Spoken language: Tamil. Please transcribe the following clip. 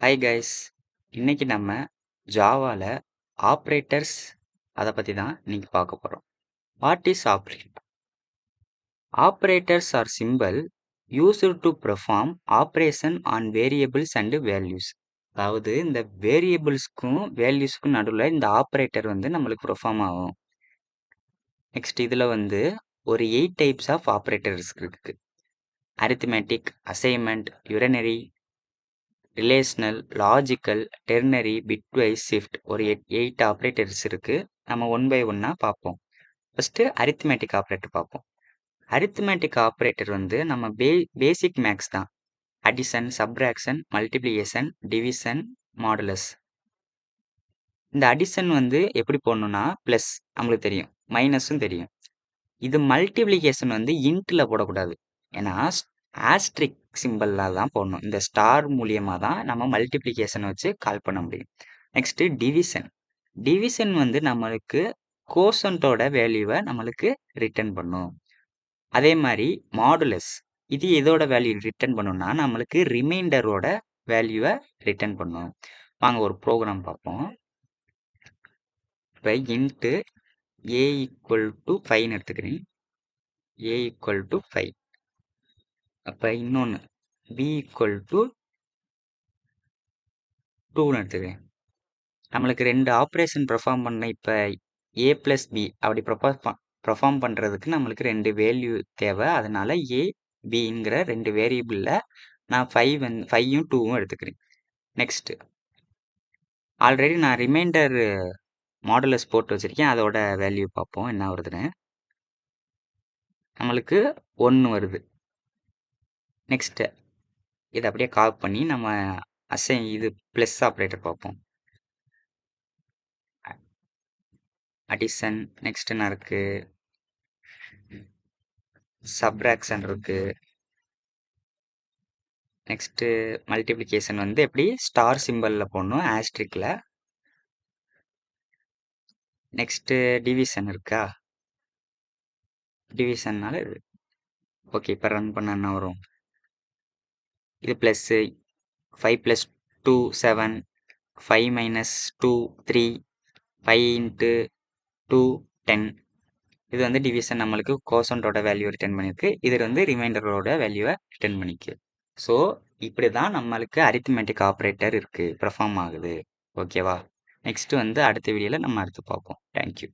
Hi guys. இன்னைக்கு நம்ம ஜாவால ஆப்ரேட்டர்ஸ் அதை பற்றி தான் இன்னைக்கு பார்க்க போகிறோம். What is operator? Operators are simple used to perform operation on variables and values. அதாவது இந்த வேரியபிள்ஸ்க்கும் வேல்யூஸ்க்கும் நடுவில் இந்த ஆப்ரேட்டர் நம்மளுக்கு பெர்ஃபார்ம் ஆகும். நெக்ஸ்ட் இதில் ஒரு 8 டைப்ஸ் ஆஃப் ஆப்ரேட்டர்ஸ் இருக்கு. Arithmetic, assignment, unary, relational, logical, ternary, bitwise, shift ஒரு 8 ஆப்ரேட்டர்ஸ் இருக்கு. நம்ம ஒன் பை ஒன்னா பார்ப்போம். ஃபர்ஸ்ட் அரித்மெட்டிக் ஆப்ரேட்டர் பார்ப்போம். அரித்மெட்டிக் ஆப்ரேட்டர் நம்ம பேசிக் மேக்ஸ் தான். Addition, subtraction, multiplication, division, modulus. இந்த அடிஷன் எப்படி போடணும்னா பிளஸ் நம்மளுக்கு தெரியும், மைனஸும் தெரியும். இது மல்டிப்ளிகேஷன் இன்ட்ல போடக்கூடாது. ஏன்னா ஆஸ்ட்ரிக் சிம்பிள்ல தான் போடணும். இந்த ஸ்டார் மூலியமா தான் நம்ம மல்டிப்ளிகேஷன் வச்சு கால் பண்ண முடியும். Next division. டிவிஷன் நம்மளுக்கு கோசன்ட்டோட வேல்யூவை நம்மளுக்கு ரிட்டர்ன் பண்ணும். அதே மாதிரி மாடுலஸ், இது எதோட வேல்யூ ரிட்டர்ன் பண்ணும்னா நம்மளுக்கு ரிமைண்டரோட வேல்யூவை ரிட்டர்ன் பண்ணும். வாங்க ஒரு ப்ரோக்ராம் பார்ப்போம். இப்போ இன்ட்டு ஏ ஈக்குவல் டு 5ன்னு எடுத்துக்கிறேன். ஏ ஈக்குவல் டு 5. அப்போ இன்னொன்று பி ஈக்குவல் டு 2ன்னு எடுத்துக்கிறேன். நம்மளுக்கு 2 ஆப்ரேஷன் பெர்ஃபார்ம் பண்ண இப்போ ஏ ப்ளஸ் பி அப்படி பெர்ஃபார்ம் பண்ணுறதுக்கு நம்மளுக்கு 2 வேல்யூ தேவை. அதனால ஏ பிங்கிற 2 வேரியபிளில் நான் 5யும் 2வும் எடுத்துக்கிறேன். நெக்ஸ்ட்டு ஆல்ரெடி நான் ரிமைண்டர் மாடுலஸ் போட்டு வச்சுருக்கேன். அதோட வேல்யூ பார்ப்போம் என்ன வருதுன்னு. நம்மளுக்கு 1 வருது. நெக்ஸ்ட்டு இதை அப்படியே கால் பண்ணி நம்ம இது ப்ளஸ் ஆப்ரேட்டர் பார்ப்போம். அடிஷன், நெக்ஸ்ட் என்ன இருக்கு, சப்ராக்ஷன் இருக்கு. நெக்ஸ்ட் மல்டிப்ளிகேஷன் எப்படி ஸ்டார் சிம்பிள்ல போடணும், ஆஸ்ட்ரிக்ல. நெக்ஸ்ட் டிவிஷன் இருக்கா, டிவிஷன்னால இது ஓகே. இப்போ ரன் பண்ண என்ன வரும், இது ப்ளஸ் 5 + 2 7, 5 - 2 3, 5 × 2 10. இது டிவிஷன் நம்மளுக்கு கோசன்ட்டோட வேல்யூ ரிட்டர்ன் பண்ணியிருக்கு. இது ரிமைண்டரோட வேல்யூவை ரிட்டர்ன் பண்ணிக்கு. ஸோ இப்படி தான் நம்மளுக்கு அரித்மெட்டிக் ஆப்ரேட்டர் இருக்கு, பெர்ஃபார்ம் ஆகுது. ஓகேவா? நெக்ஸ்ட் அடுத்த வீடியோவில் நம்ம அடுத்து பார்ப்போம். தேங்க்யூ.